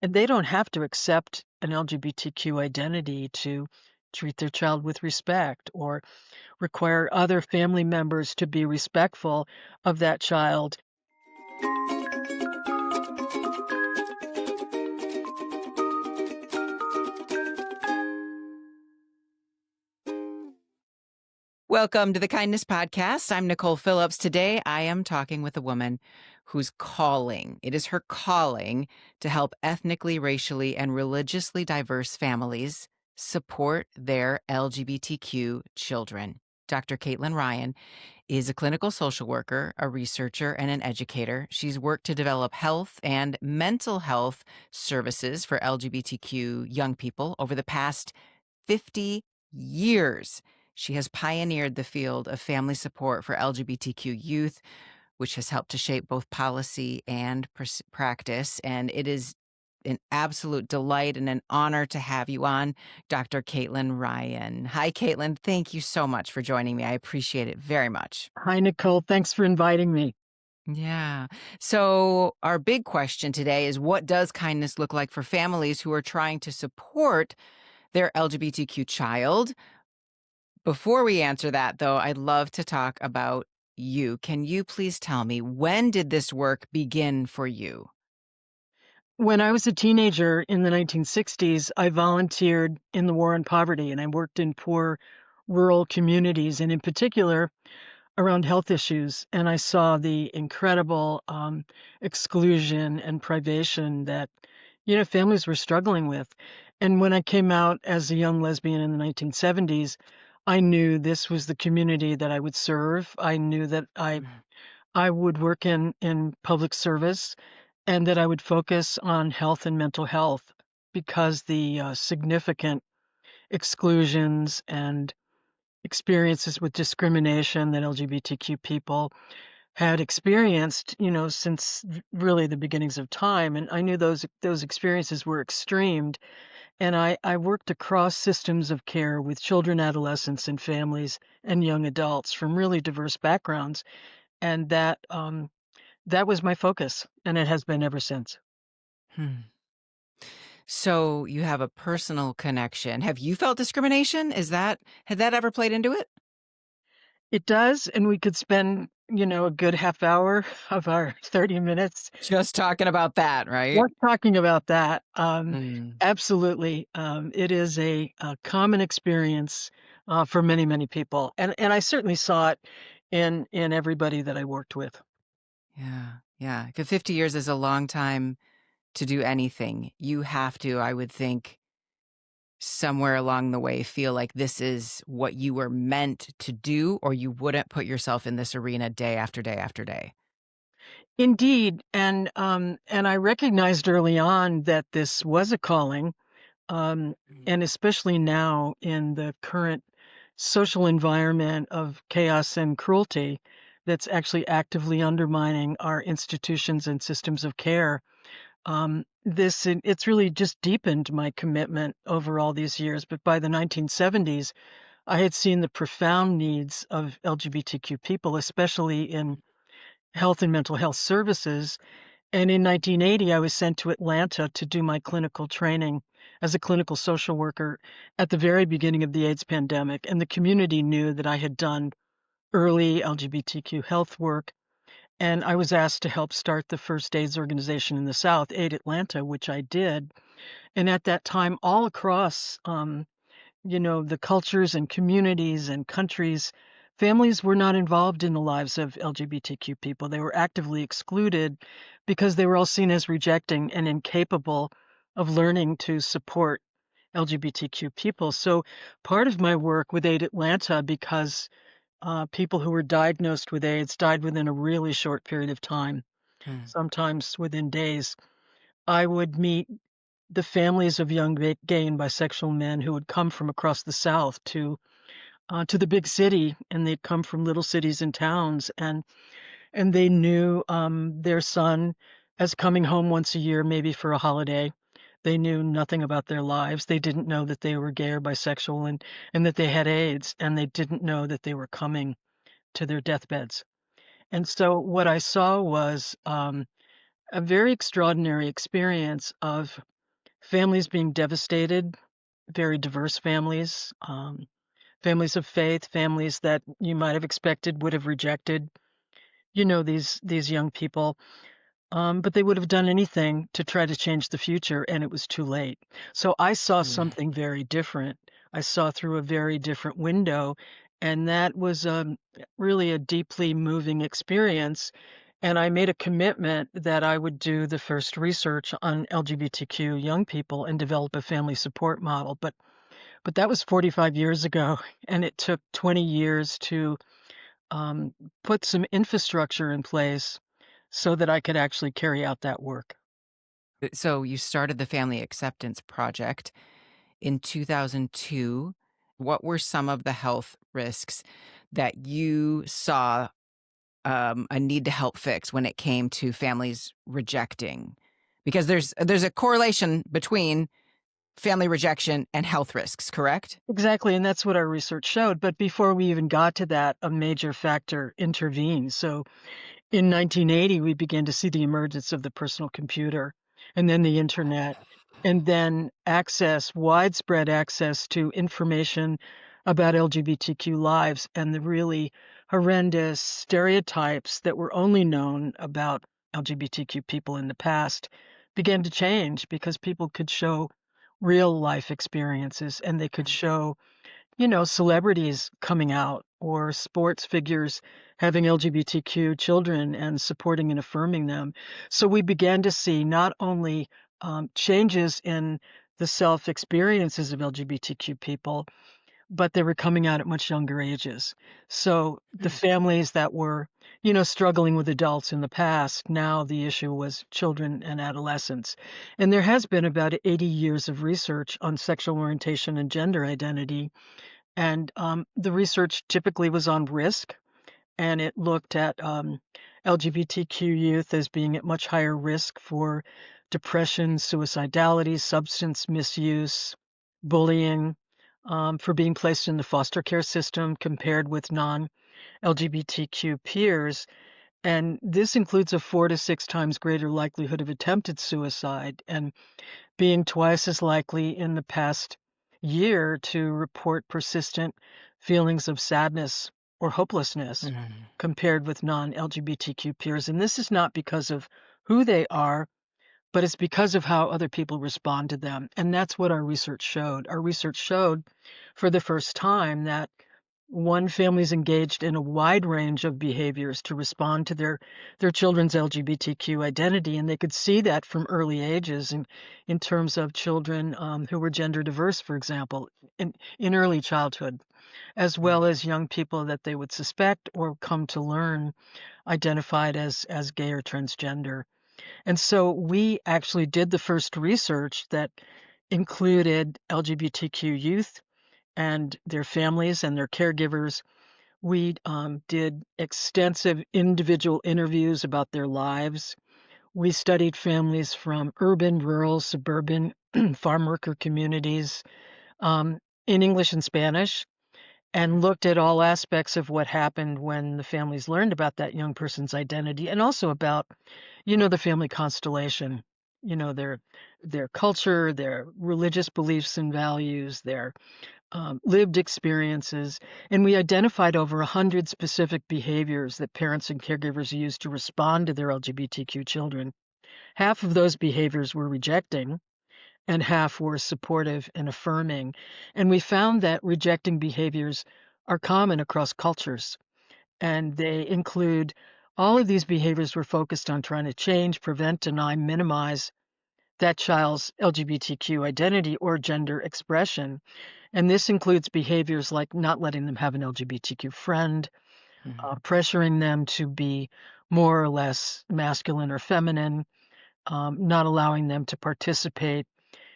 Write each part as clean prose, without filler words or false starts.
And they don't have to accept an LGBTQ identity to treat their child with respect or require other family members to be respectful of that child. Welcome to the Kindness Podcast. I'm Nicole Phillips. Today, I am talking with a woman whose calling, it is her calling to help ethnically, racially, and religiously diverse families support their LGBTQ children. Dr. Caitlin Ryan is a clinical social worker, a researcher, and an educator. She's worked to develop health and mental health services for LGBTQ young people over the past 50 years. She has pioneered the field of family support for LGBTQ youth, which has helped to shape both policy and practice. And it is an absolute delight and an honor to have you on, Dr. Caitlin Ryan. Hi, Caitlin. Thank you so much for joining me. I appreciate it very much. Hi, Nicole. Thanks for inviting me. Yeah. So, our big question today is, what does kindness look like for families who are trying to support their LGBTQ child? Before we answer that, though, I'd love to talk about you. Can you please tell me, when did this work begin for you? When I was a teenager in the 1960s, I volunteered in the war on poverty and I worked in poor rural communities and in particular around health issues. And I saw the incredible exclusion and privation that, families were struggling with. And when I came out as a young lesbian in the 1970s, I knew this was the community that I would serve. I knew that I would work in public service and that I would focus on health and mental health because the significant exclusions and experiences with discrimination that LGBTQ people had experienced, since really the beginnings of time. And I knew those experiences were extremed. And I worked across systems of care with children, adolescents, and families and young adults from really diverse backgrounds. And that was my focus, and it has been ever since. Hmm. So, you have a personal connection. Have you felt discrimination? Had that ever played into it? It does, and we could spend, a good half hour of our 30 minutes Just talking about that, right? just talking about that. Mm. Absolutely, it is a common experience for many, many people, and I certainly saw it in everybody that I worked with. Yeah. Yeah. 'Cause 50 years is a long time to do anything. You have to, I would think, somewhere along the way feel like this is what you were meant to do, or you wouldn't put yourself in this arena day after day after day. Indeed, and I recognized early on that this was a calling, um, Mm. and especially now in the current social environment of chaos and cruelty that's actually actively undermining our institutions and systems of care. It's really just deepened my commitment over all these years. But by the 1970s, I had seen the profound needs of LGBTQ people, especially in health and mental health services. And in 1980, I was sent to Atlanta to do my clinical training as a clinical social worker at the very beginning of the AIDS pandemic. And the community knew that I had done early LGBTQ health work. And I was asked to help start the first AIDS organization in the South, Aid Atlanta, which I did. And at that time, all across, the cultures and communities and countries, families were not involved in the lives of LGBTQ people. They were actively excluded because they were all seen as rejecting and incapable of learning to support LGBTQ people. So part of my work with Aid Atlanta, because people who were diagnosed with AIDS died within a really short period of time, Mm. sometimes within days, I would meet the families of young gay and bisexual men who would come from across the South to the big city, and they'd come from little cities and towns, and they knew their son as coming home once a year, maybe for a holiday. They knew nothing about their lives. They didn't know that they were gay or bisexual and that they had AIDS, and they didn't know that they were coming to their deathbeds. And so what I saw was a very extraordinary experience of families being devastated, very diverse families, families of faith, families that you might have expected would have rejected, these young people. But they would have done anything to try to change the future, and it was too late. So I saw Mm. something very different. I saw through a very different window, and that was really a deeply moving experience. And I made a commitment that I would do the first research on LGBTQ young people and develop a family support model. But that was 45 years ago, and it took 20 years to um, put some infrastructure in place so that I could actually carry out that work. So you started the Family Acceptance Project in 2002. What were some of the health risks that you saw a need to help fix when it came to families rejecting? Because there's a correlation between family rejection and health risks, correct? Exactly, and that's what our research showed. But before we even got to that, a major factor intervened. So in 1980, we began to see the emergence of the personal computer and then the internet, and then widespread access to information about LGBTQ lives and the really horrendous stereotypes that were only known about LGBTQ people in the past began to change because people could show real life experiences and they could show celebrities coming out or sports figures having LGBTQ children and supporting and affirming them. So we began to see not only changes in the self experiences of LGBTQ people, but they were coming out at much younger ages. So the Mm. families that were, struggling with adults in the past, now the issue was children and adolescents. And there has been about 80 years of research on sexual orientation and gender identity, and the research typically was on risk, and it looked at LGBTQ youth as being at much higher risk for depression, suicidality, substance misuse, bullying, for being placed in the foster care system compared with non LGBTQ peers. And this includes a 4 to 6 times greater likelihood of attempted suicide and being twice as likely in the past year to report persistent feelings of sadness or hopelessness Mm. compared with non LGBTQ peers. And this is not because of who they are, but it's because of how other people respond to them. And that's what our research showed. Our research showed for the first time that one, families engaged in a wide range of behaviors to respond to their children's LGBTQ identity, and they could see that from early ages in terms of children who were gender diverse, for example, in early childhood, as Mm. well as young people that they would suspect or come to learn identified as gay or transgender. And so we actually did the first research that included LGBTQ youth and their families and their caregivers. We did extensive individual interviews about their lives. We studied families from urban, rural, suburban, farm worker communities um, in English and Spanish, and looked at all aspects of what happened when the families learned about that young person's identity, and also about, the family constellation, their culture, their religious beliefs and values, their lived experiences, and we identified over 100 specific behaviors that parents and caregivers use to respond to their LGBTQ children. Half of those behaviors were rejecting, and half were supportive and affirming. And we found that rejecting behaviors are common across cultures, and they include all of these behaviors were focused on trying to change, prevent, deny, minimize that child's LGBTQ identity or gender expression. And this includes behaviors like not letting them have an LGBTQ friend, Mm. pressuring them to be more or less masculine or feminine, not allowing them to participate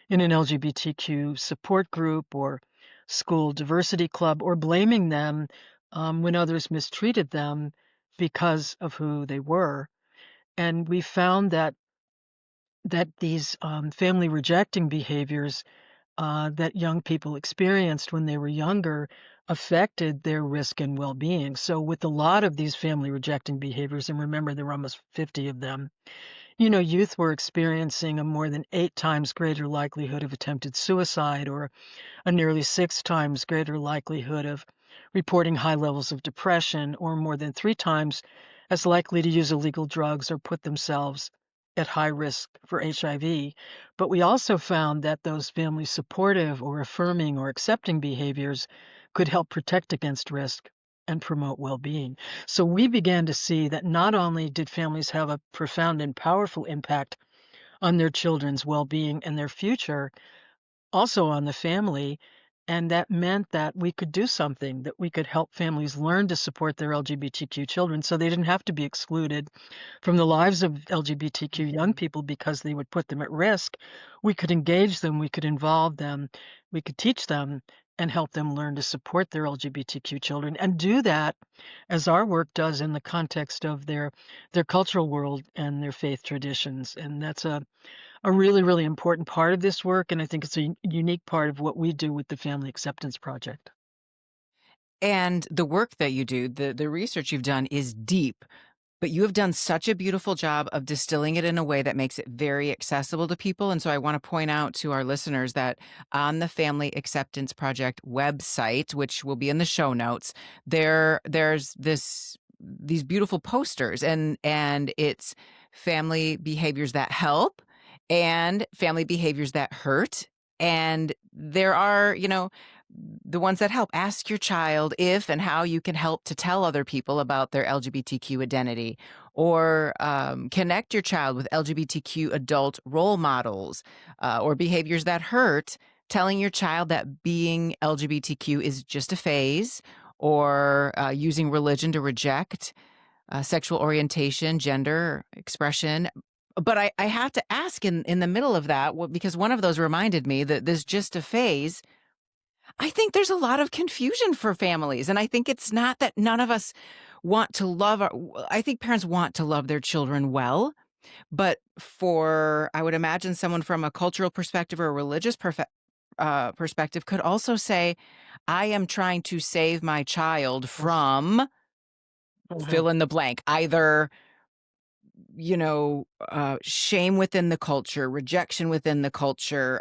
in an LGBTQ support group or school diversity club, or blaming them when others mistreated them because of who they were. And we found that these family rejecting behaviors that young people experienced when they were younger affected their risk and well-being. So with a lot of these family rejecting behaviors, and remember there were almost 50 of them, Youth were experiencing a more than 8 times greater likelihood of attempted suicide, or a nearly 6 times greater likelihood of reporting high levels of depression, or more than 3 times as likely to use illegal drugs or put themselves at high risk for HIV. But we also found that those family supportive or affirming or accepting behaviors could help protect against risk and promote well-being. So we began to see that not only did families have a profound and powerful impact on their children's well-being and their future, also on the family, and that meant that we could do something, that we could help families learn to support their LGBTQ children so they didn't have to be excluded from the lives of LGBTQ young Mhm. people because they would put them at risk. We could engage them, we could involve them, we could teach them and help them learn to support their LGBTQ children and do that as our work does in the context of their cultural world and their faith traditions. And that's a really, really important part of this work, and I think it's a unique part of what we do with the Family Acceptance Project. And the work that you do, the research you've done is deep. But you have done such a beautiful job of distilling it in a way that makes it very accessible to people, and so I wanna point out to our listeners that on the Family Acceptance Project website, which will be in the show notes, there's these beautiful posters, and it's family behaviors that help and family behaviors that hurt, and there are, the ones that help. Ask your child if and how you can help to tell other people about their LGBTQ identity, or connect your child with LGBTQ adult role models, or behaviors that hurt. Telling your child that being LGBTQ is just a phase, or using religion to reject sexual orientation, gender expression. But I have to ask in the middle of that, because one of those reminded me that this just a phase. I think there's a lot of confusion for families, and I think it's not that none of us want to love our I think parents want to love their children well, but for I would imagine someone from a cultural perspective or a religious perspective could also say, "I am trying to save my child Yes. from" Mhm. fill in the blank, either shame within the culture, rejection within the culture,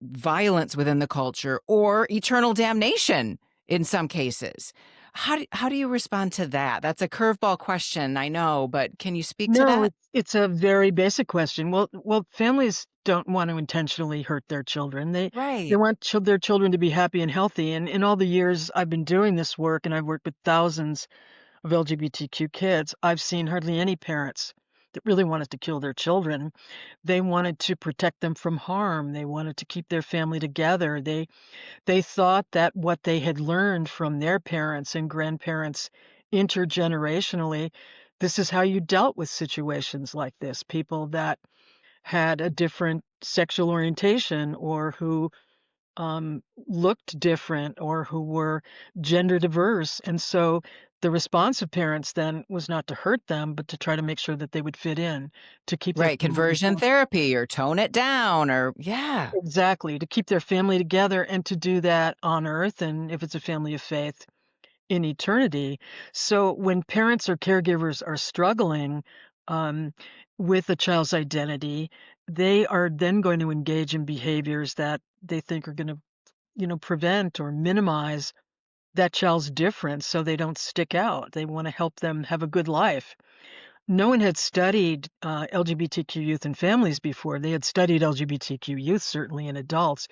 violence within the culture, or eternal damnation in some cases. How do you respond to that? That's a curveball question, I know, but can you speak to No, that? it's a very basic question. Well, families don't want to intentionally hurt their children. They Right. want their children to be happy and healthy, and in all the years I've been doing this work, and I've worked with thousands of LGBTQ kids, I've seen hardly any parents that really wanted to kill their children. They wanted to protect them from harm. They wanted to keep their family together. They thought that what they had learned from their parents and grandparents intergenerationally, this is how you dealt with situations like this. People that had a different sexual orientation, or who looked different, or who were gender diverse. And so the response of parents then was not to hurt them, but to try to make sure that they would fit in, to keep their Right, family conversion together. therapy or tone it down or yeah. Exactly, to keep their family together and to do that on earth, and if it's a family of faith, in eternity. So when parents or caregivers are struggling um, with a child's identity, they are then going to engage in behaviors that they think are going to, prevent or minimize that child's difference so they don't stick out. They want to help them have a good life. No one had studied LGBTQ youth and families before. They had studied LGBTQ youth, certainly, and adults,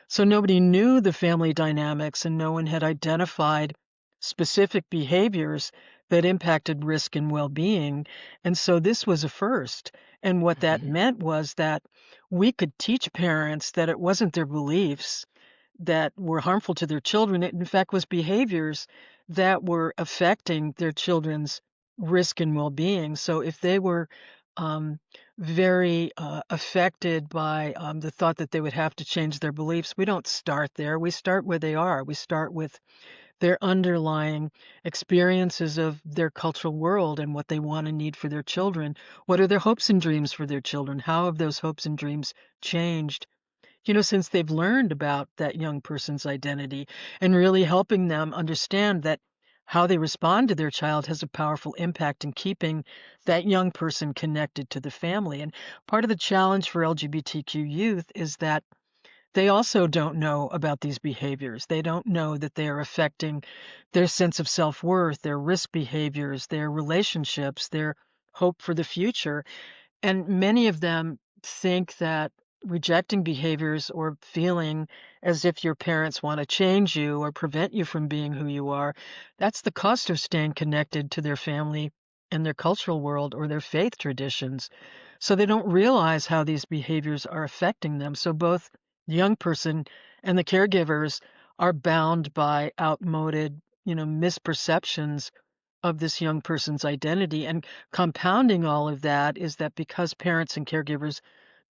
so nobody knew the family dynamics, and no one had identified specific behaviors that impacted risk and well-being. And so this was a first. And what that Mhm. meant was that we could teach parents that it wasn't their beliefs that were harmful to their children. It, in fact, was behaviors that were affecting their children's risk and well-being. So if they were um, very affected by the thought that they would have to change their beliefs, we don't start there. We start where they are. We start with their underlying experiences of their cultural world and what they want and need for their children. What are their hopes and dreams for their children? How have those hopes and dreams changed, since they've learned about that young person's identity, and really helping them understand that how they respond to their child has a powerful impact in keeping that young person connected to the family. And part of the challenge for LGBTQ youth is that they also don't know about these behaviors. They don't know that they are affecting their sense of self-worth, their risk behaviors, their relationships, their hope for the future. And many of them think that rejecting behaviors or feeling as if your parents want to change you or prevent you from being who you are, that's the cost of staying connected to their family and their cultural world or their faith traditions. So they don't realize how these behaviors are affecting them. So both the young person and the caregivers are bound by outmoded, misperceptions of this young person's identity. And compounding all of that is that because parents and caregivers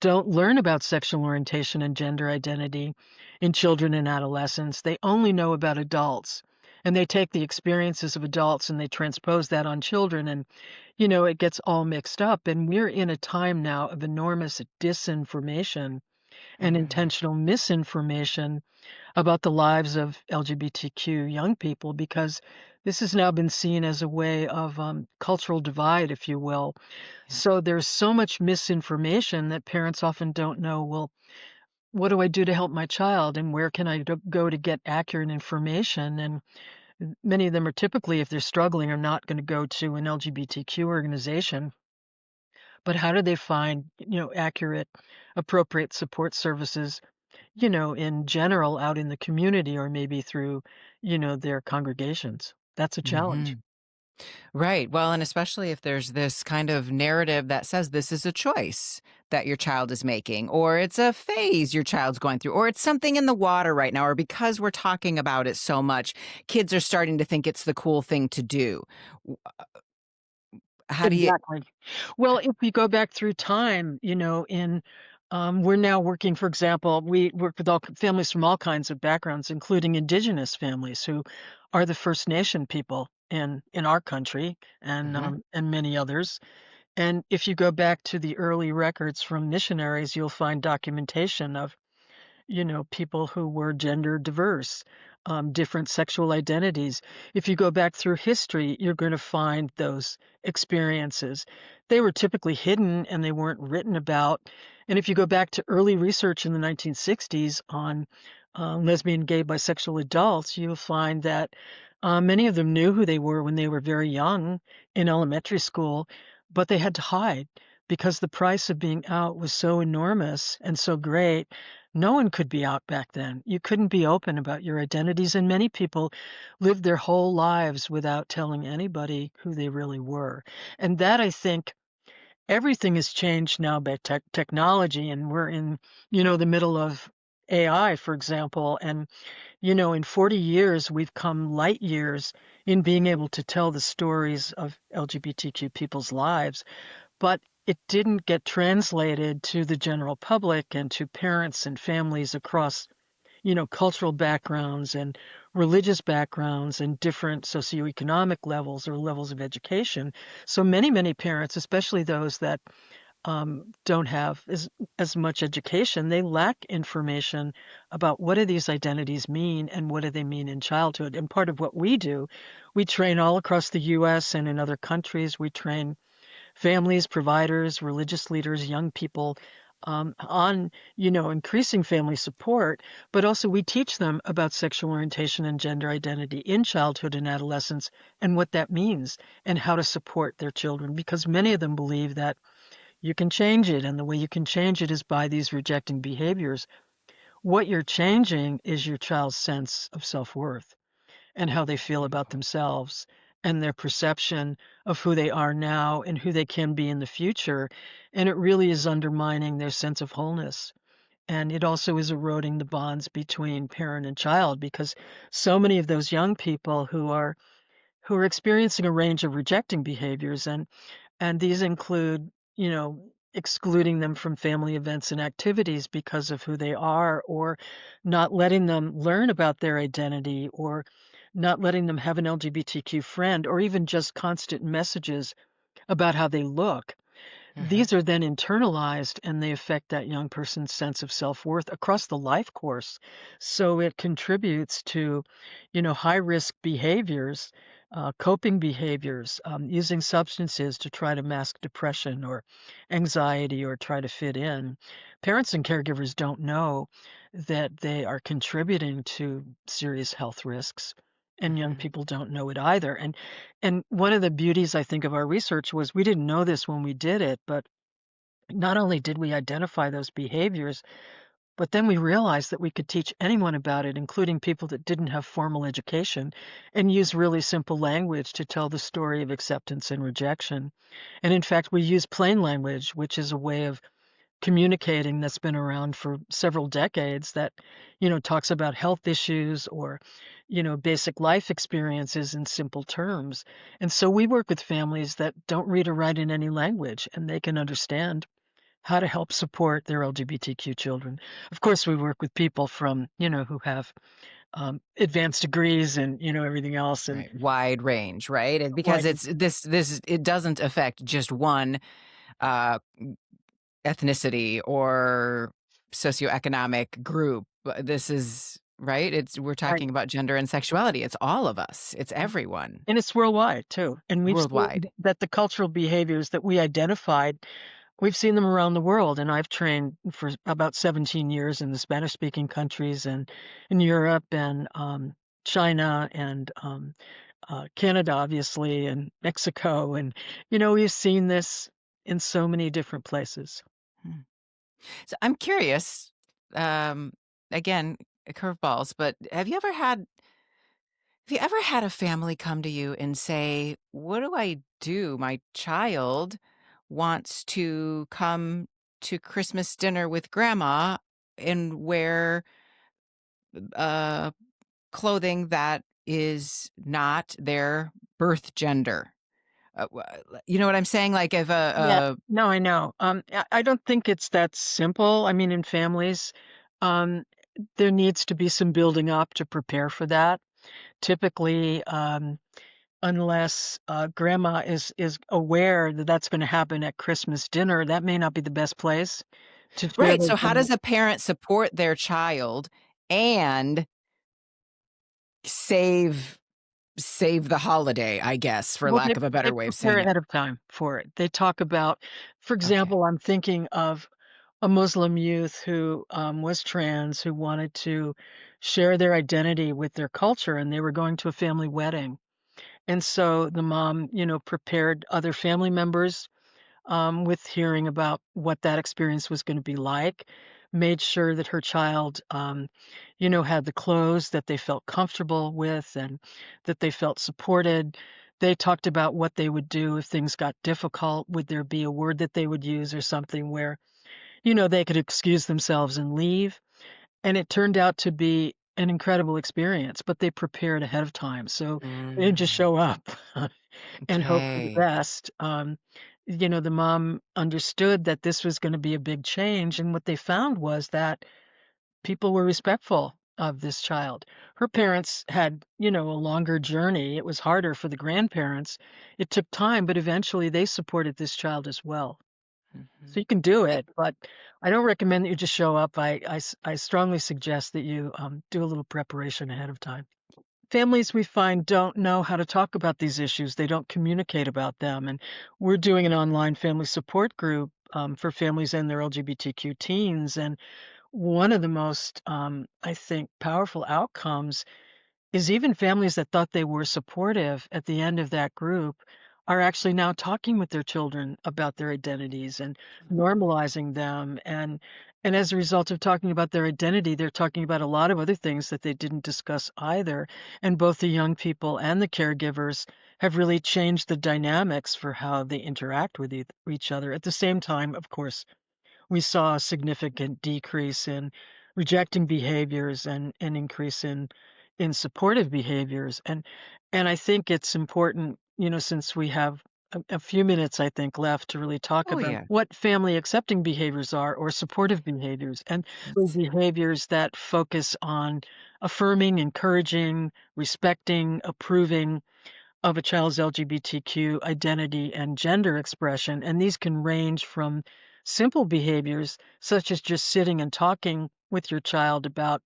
don't learn about sexual orientation and gender identity in children and adolescents, they only know about adults. And they take the experiences of adults and they transpose that on children. And, it gets all mixed up. And we're in a time now of enormous disinformation and Mhm. intentional misinformation about the lives of LGBTQ young people because this has now been seen as a way of cultural divide, if you will. Yeah. So there's so much misinformation that parents often don't know, well, what do I do to help my child and where can I go to get accurate information? And many of them are typically, if they're struggling, are not going to go to an LGBTQ organization. But how do they find, accurate, appropriate support services in general out in the community or maybe through, their congregations. That's a challenge. Mhm. Right. Well, and especially if there's this kind of narrative that says this is a choice that your child is making, or it's a phase your child's going through, or it's something in the water right now, or because we're talking about it so much, kids are starting to think it's the cool thing to do. W- How do you? Exactly. Well, if we go back through time, we're now working, for example, we work with all families from all kinds of backgrounds, including indigenous families who are the First Nation people in our country Mhm. and many others. And if you go back to the early records from missionaries, you'll find documentation of people who were gender diverse, different sexual identities. If you go back through history, you're going to find those experiences. They were typically hidden and they weren't written about. And if you go back to early research in the 1960s on lesbian, gay, bisexual adults, you'll find that many of them knew who they were when they were very young in elementary school, but they had to hide because the price of being out was so enormous and so great. No one could be out back then. You couldn't be open about your identities, and many people lived their whole lives without telling anybody who they really were. And that, I think, everything has changed now by technology, and we're in, the middle of AI, for example. And, in 40 years, we've come light years in being able to tell the stories of LGBTQ people's lives, but it didn't get translated to the general public and to parents and families across, cultural backgrounds and religious backgrounds and different socioeconomic levels or levels of education. So many parents, especially those that don't have as much education, they lack information about what do these identities mean and what do they mean in childhood. And part of what we do, we train all across the U.S. and in other countries. We train families, providers, religious leaders, young people on, increasing family support, but also we teach them about sexual orientation and gender identity in childhood and adolescence and what that means and how to support their children because many of them believe that you can change it and the way you can change it is by these rejecting behaviors. What you're changing is your child's sense of self-worth and how they feel about Beautiful. themselves and their perception of who they are now and who they can be in the future. And it really is undermining their sense of wholeness. And it also is eroding the bonds between parent and child because so many of those young people who are experiencing a range of rejecting behaviors and these include, excluding them from family events and activities because of who they are, or not letting them learn about their identity, or not letting them have an LGBTQ friend, or even just constant messages about how they look. Mhm. These are then internalized and they affect that young person's sense of self-worth across the life course. So it contributes to, high risk behaviors coping behaviors, using substances to try to mask depression or anxiety or try to fit in. Parents and caregivers don't know that they are contributing to serious health risks, and young Mhm. people don't know it either. And one of the beauties I think of our research was we didn't know this when we did it, but not only did we identify those behaviors, but then we realized that we could teach anyone about it, including people that didn't have formal education, and use really simple language to tell the story of acceptance and rejection. And in fact, we use plain language, which is a way of communicating that's been around for several decades that, talks about health issues or, basic life experiences in simple terms. And so we work with families that don't read or write in any language and they can understand how to help support their LGBTQ children. Of course, we work with people from, who have advanced degrees and, everything else. And Right, wide range, right? And because why, it's it doesn't affect just one, uh, ethnicity or socioeconomic group. This is right? We're right. talking about gender and sexuality. It's all of us. It's Right. everyone And it's worldwide too. And we've worldwide. seen that the cultural behaviors that we identified, we've seen them around the world. And I've trained for about 17 years in the Spanish speaking countries and in Europe and China and Canada, obviously, and Mexico. And, we've seen this in so many different places. Hmm. So I'm curious, um, again, curveballs, but have you ever had a family come to you and say, "What do I do? My child wants to come to Christmas dinner with grandma and wear, uh, clothing that is not their birth gender." You know what I'm saying? Like if Yeah. a No, I know. I don't think it's that simple. I mean, in families, um, there needs to be some building up to prepare for that. Typically, unless grandma is aware that that's going to happen at Christmas dinner, that may not be the best place to share right, those. so how does a parent support their child and save save the holiday, I guess, for Well, lack of a they better way of prepare saying it? ahead of time for it. They talk about, for Okay. example, I'm thinking of a Muslim youth who was trans, who wanted to share their identity with their culture, and they were going to a family wedding. And so the mom, prepared other family members with hearing about what that experience was going to be like, made sure that her child, had the clothes that they felt comfortable with and that they felt supported. They talked about what they would do if things got difficult. Would there be a word that they would use or something where, they could excuse themselves and leave? And it turned out to be an incredible experience, but they prepared ahead of time. So they didn't just Mm, show up and hope for the okay. best. The mom understood that this was going to be a big change. And what they found was that people were respectful of this child. Her parents had, a longer journey. It was harder for the grandparents. It took time, but eventually they supported this child as well. So Mhm. you can do Eh it, but I don't recommend that you just show up. I strongly suggest that you do a little preparation ahead of time. Families we find don't know how to talk about these issues. They don't communicate about them. And we're doing an online family support group for families and their LGBTQ teens. And one of the most, I think, powerful outcomes is even families that thought they were supportive at the end of that group are actually now talking with their children about their identities and normalizing them, and as a result of talking about their identity, they're talking about a lot of other things that they didn't discuss either, and both the young people and the caregivers have really changed the dynamics for how they interact with each other. At the same time, of course, we saw a significant decrease in rejecting behaviors and an increase in supportive behaviors. And I think it's important, since we have a few minutes, I think, left to really talk Oh, about yeah. what family accepting behaviors are or supportive behaviors. And those Let's behaviors that focus on affirming, encouraging, respecting, approving of a child's LGBTQ identity and gender expression, and these can range from simple behaviors such as just sitting and talking with your child about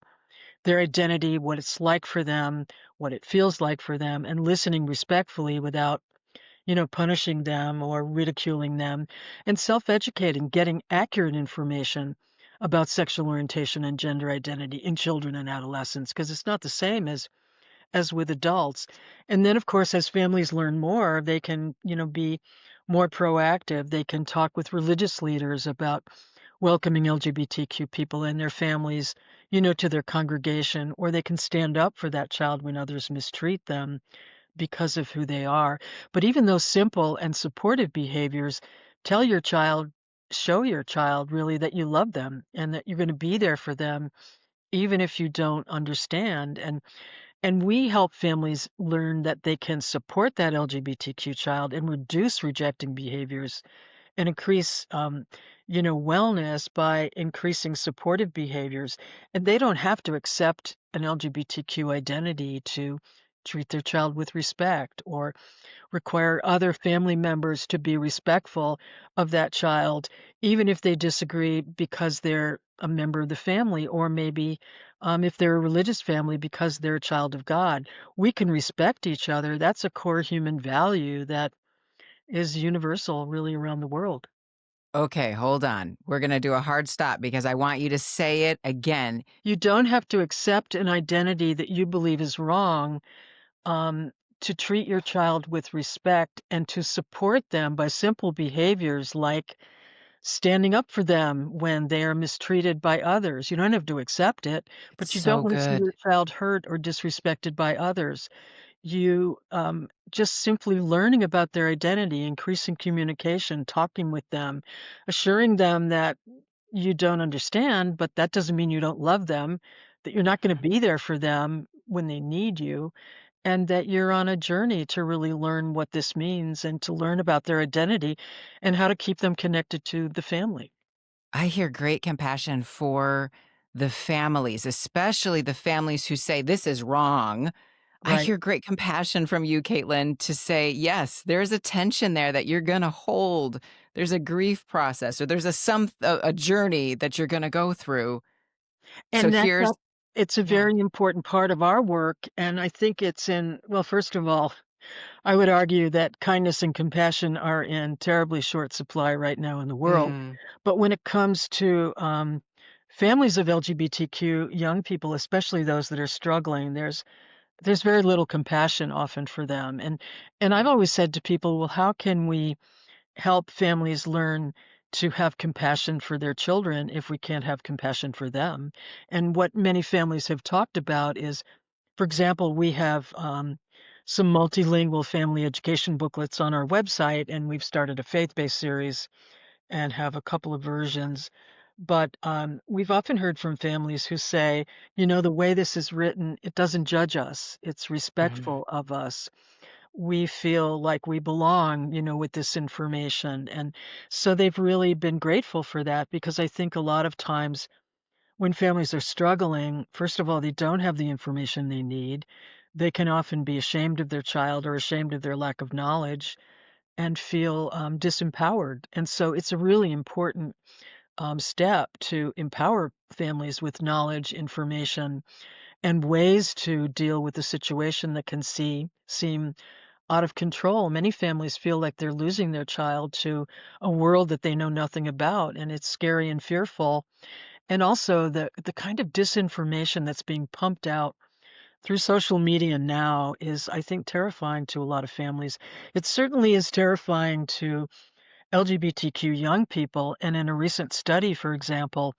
their identity, what it's like for them, what it feels like for them, and listening respectfully without, punishing them or ridiculing them, and self-educating, getting accurate information about sexual orientation and gender identity in children and adolescents, because it's not the same as with adults. And then, of course, as families learn more, they can, be more proactive. They can talk with religious leaders about welcoming LGBTQ people and their families, to their congregation, or they can stand up for that child when others mistreat them because of who they are. But even those simple and supportive behaviors, tell your child, show your child really that you love them and that you're going to be there for them even if you don't understand. And we help families learn that they can support that LGBTQ child and reduce rejecting behaviors and increase, wellness by increasing supportive behaviors. And they don't have to accept an LGBTQ identity to treat their child with respect or require other family members to be respectful of that child, even if they disagree because they're a member of the family, or maybe if they're a religious family because they're a child of God. We can respect each other. That's a core human value that is universal, really, around the world. Okay, hold on. We're going to do a hard stop because I want you to say it again. You don't have to accept an identity that you believe is wrong, um, to treat your child with respect and to support them by simple behaviors like standing up for them when they are mistreated by others. You don't have to accept it, It's but you don't so want to see good. your child hurt or disrespected by others. You just simply learning about their identity, increasing communication, talking with them, assuring them that you don't understand, but that doesn't mean you don't love them, that you're not going to be there for them when they need you, and that you're on a journey to really learn what this means and to learn about their identity and how to keep them connected to the family. I hear great compassion for the families, especially the families who say, "This is wrong." I Right. hear great compassion from you, Caitlin, to say, "Yes, there's a tension there that you're gonna hold. There's a grief process, or there's a journey that you're gonna go through." So And here's it's a yeah. very important part of our work. And I think it's in, well, first of all, I would argue that kindness and compassion are in terribly short supply right now in the world. Mm, But when it comes to families of LGBTQ young people, especially those that are struggling, there's very little compassion often for them. And I've always said to people, well, how can we help families learn to have compassion for their children if we can't have compassion for them? And what many families have talked about is, for example, we have some multilingual family education booklets on our website, and we've started a faith-based series and have a couple of versions. But we've often heard from families who say, the way this is written, it doesn't judge us. It's mhm. respectful of us. We feel like we belong, with this information. And so they've really been grateful for that, because I think a lot of times when families are struggling, first of all, they don't have the information they need. They can often be ashamed of their child or ashamed of their lack of knowledge and feel disempowered. And so it's a really important step to empower families with knowledge, information, and ways to deal with a situation that can seem out of control. Many families feel like they're losing their child to a world that they know nothing about, and it's scary and fearful. And also the kind of disinformation that's being pumped out through social media now is, I think, terrifying to a lot of families. It certainly is terrifying to LGBTQ young people. And in a recent study, for example,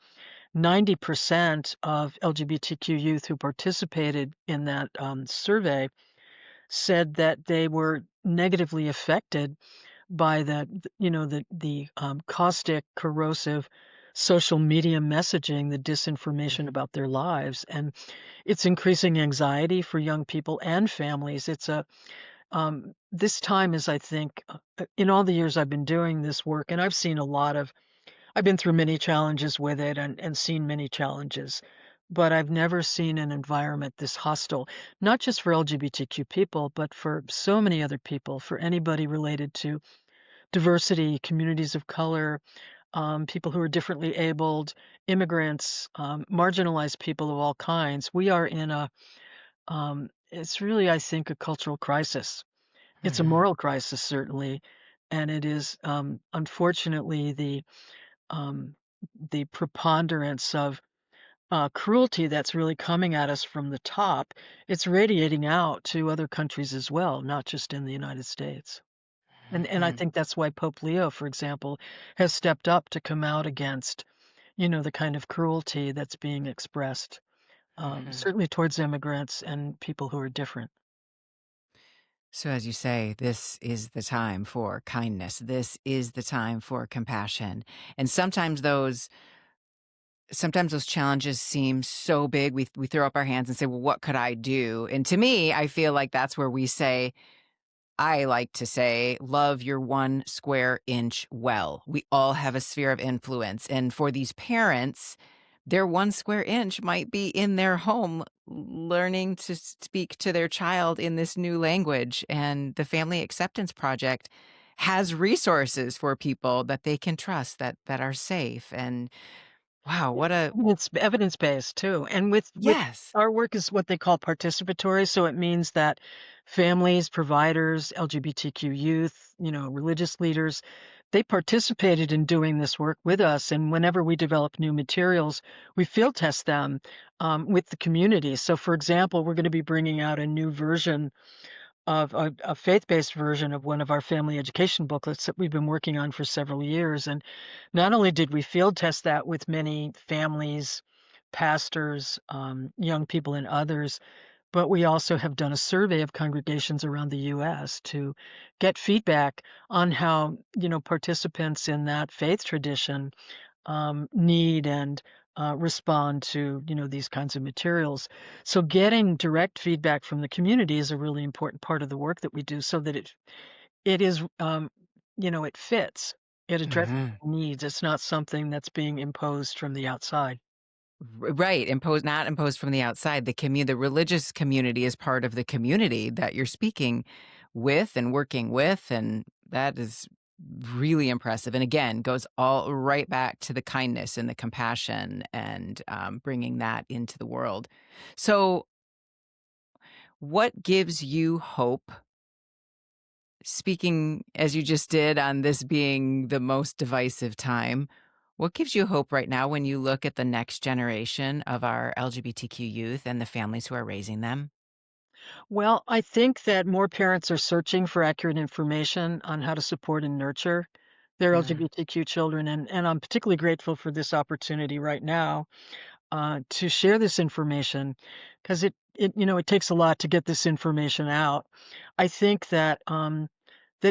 90% of LGBTQ youth who participated in that survey said that they were negatively affected by the caustic, corrosive social media messaging, the disinformation about their lives, and it's increasing anxiety for young people and families. This time is, I think, in all the years I've been doing this work, and I've been through many challenges with it and seen many challenges, but I've never seen an environment this hostile, not just for LGBTQ people, but for so many other people, for anybody related to diversity, communities of color, people who are differently abled, immigrants, marginalized people of all kinds. We are in it's really, I think, a cultural crisis. It's a Mhm. moral crisis, certainly, and it is, unfortunately, um, the preponderance of cruelty that's really coming at us from the top. It's radiating out to other countries as well, not just in the United States. And I Mhm. think that's why Pope Leo, for example, has stepped up to come out against, the kind of cruelty that's being expressed, Mhm. certainly towards immigrants and people who are different. So, as you say, this is the time for kindness. This is the time for compassion. And sometimes those challenges seem so big. We throw up our hands and say, "Well, what could I do?" And to me, I feel like that's where we say, I like to say, love your 1 square inch well. We all have a sphere of influence. And for these parents, their 1 square inch might be in their home, learning to speak to their child in this new language. And the Family Acceptance Project has resources for people that they can trust, that are safe. And wow, what a It's evidence-based too, and with yes. our work is what they call participatory, so it means that families, providers, LGBTQ youth, religious leaders, they participated in doing this work with us, and whenever we develop new materials, we field test them, with the community. So, for example, we're gonna be bringing out a new version of a faith-based version of one of our family education booklets that we've been working on for several years, and not only did we field test that with many families, pastors, young people, and others, but we also have done a survey of congregations around the US to get feedback on how, participants in that faith tradition need and respond to these kinds of materials. So getting direct feedback from the community is a really important part of the work that we do, so that it is it fits. It addresses Mhm. needs. It's not something that's being imposed from the outside. Right, imposed not imposed from the outside. The religious community is part of the community that you're speaking with and working with, and that is really impressive, and again, goes all right back to the kindness and the compassion and, bringing that into the world. So, what gives you hope, speaking as you just did on this being the most divisive time, what gives you hope right now when you look at the next generation of our LGBTQ youth and the families who are raising them? Well, I think that more parents are searching for accurate information on how to support and nurture their Mm, LGBTQ children, and I'm particularly grateful for this opportunity right now to share this information because it takes a lot to get this information out. I think that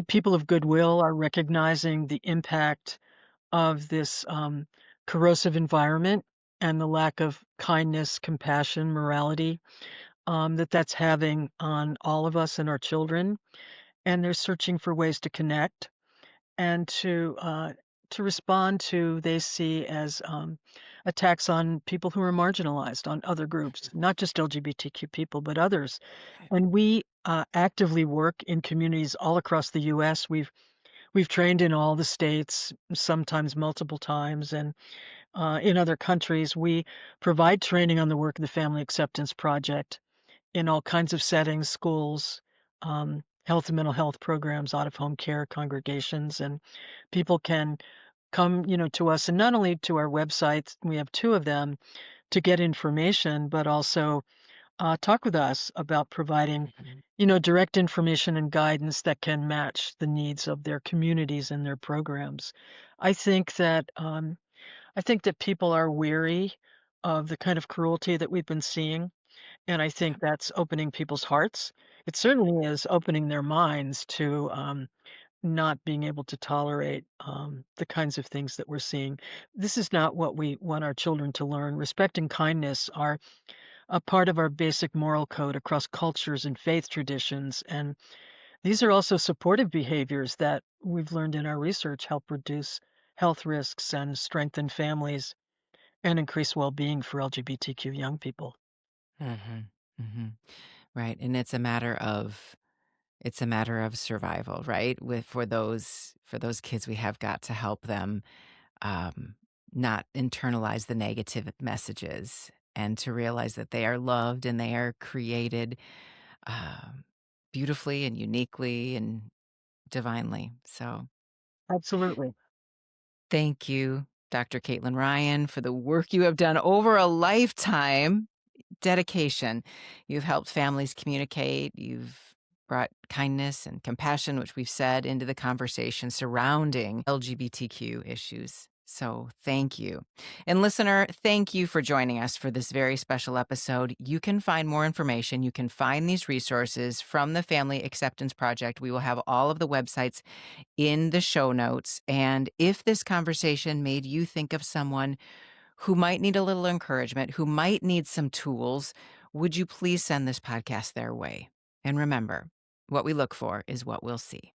people of goodwill are recognizing the impact of this corrosive environment and the lack of kindness, compassion, morality that's having on all of us and our children, and they're searching for ways to connect and to respond to they see as attacks on people who are marginalized, on other groups, not just LGBTQ people, but others. And we actively work in communities all across the U.S. We've trained in all the states, sometimes multiple times, and in other countries. We provide training on the work of the Family Acceptance Project in all kinds of settings, schools, health and mental health programs, out of home care congregations, and people can come, to us, and not only to our websites, we have two of them to get information, but also talk with us about providing, mhm, direct information and guidance that can match the needs of their communities and their programs. I think that I think that people are weary of the kind of cruelty that we've been seeing, and I yeah, think that's opening people's hearts. It certainly is opening their minds to not being able to tolerate the kinds of things that we're seeing. This is not what we want our children to learn. Respect and kindness are a part of our basic moral code across cultures and faith traditions. And these are also supportive behaviors that we've learned in our research help reduce health risks and strengthen families and increase well being for LGBTQ young people. mhm, mhm, right, and it's a matter of survival, right? With for those kids, we have got to help them um, not internalize the negative messages and to realize that they are loved and they are created um, beautifully and uniquely and divinely. So Absolutely. thank you, Dr. Caitlin Ryan, for the work you have done over a lifetime. Dedication. You've helped families communicate. You've brought kindness and compassion, which we've said, into the conversation surrounding LGBTQ issues. So thank you. And listener, thank you for joining us for this very special episode. You can find more information. You can find these resources from the Family Acceptance Project. We will have all of the websites in the show notes. And if this conversation made you think of someone who might need a little encouragement, who might need some tools, would you please send this podcast their way? And remember, what we look for is what we'll see.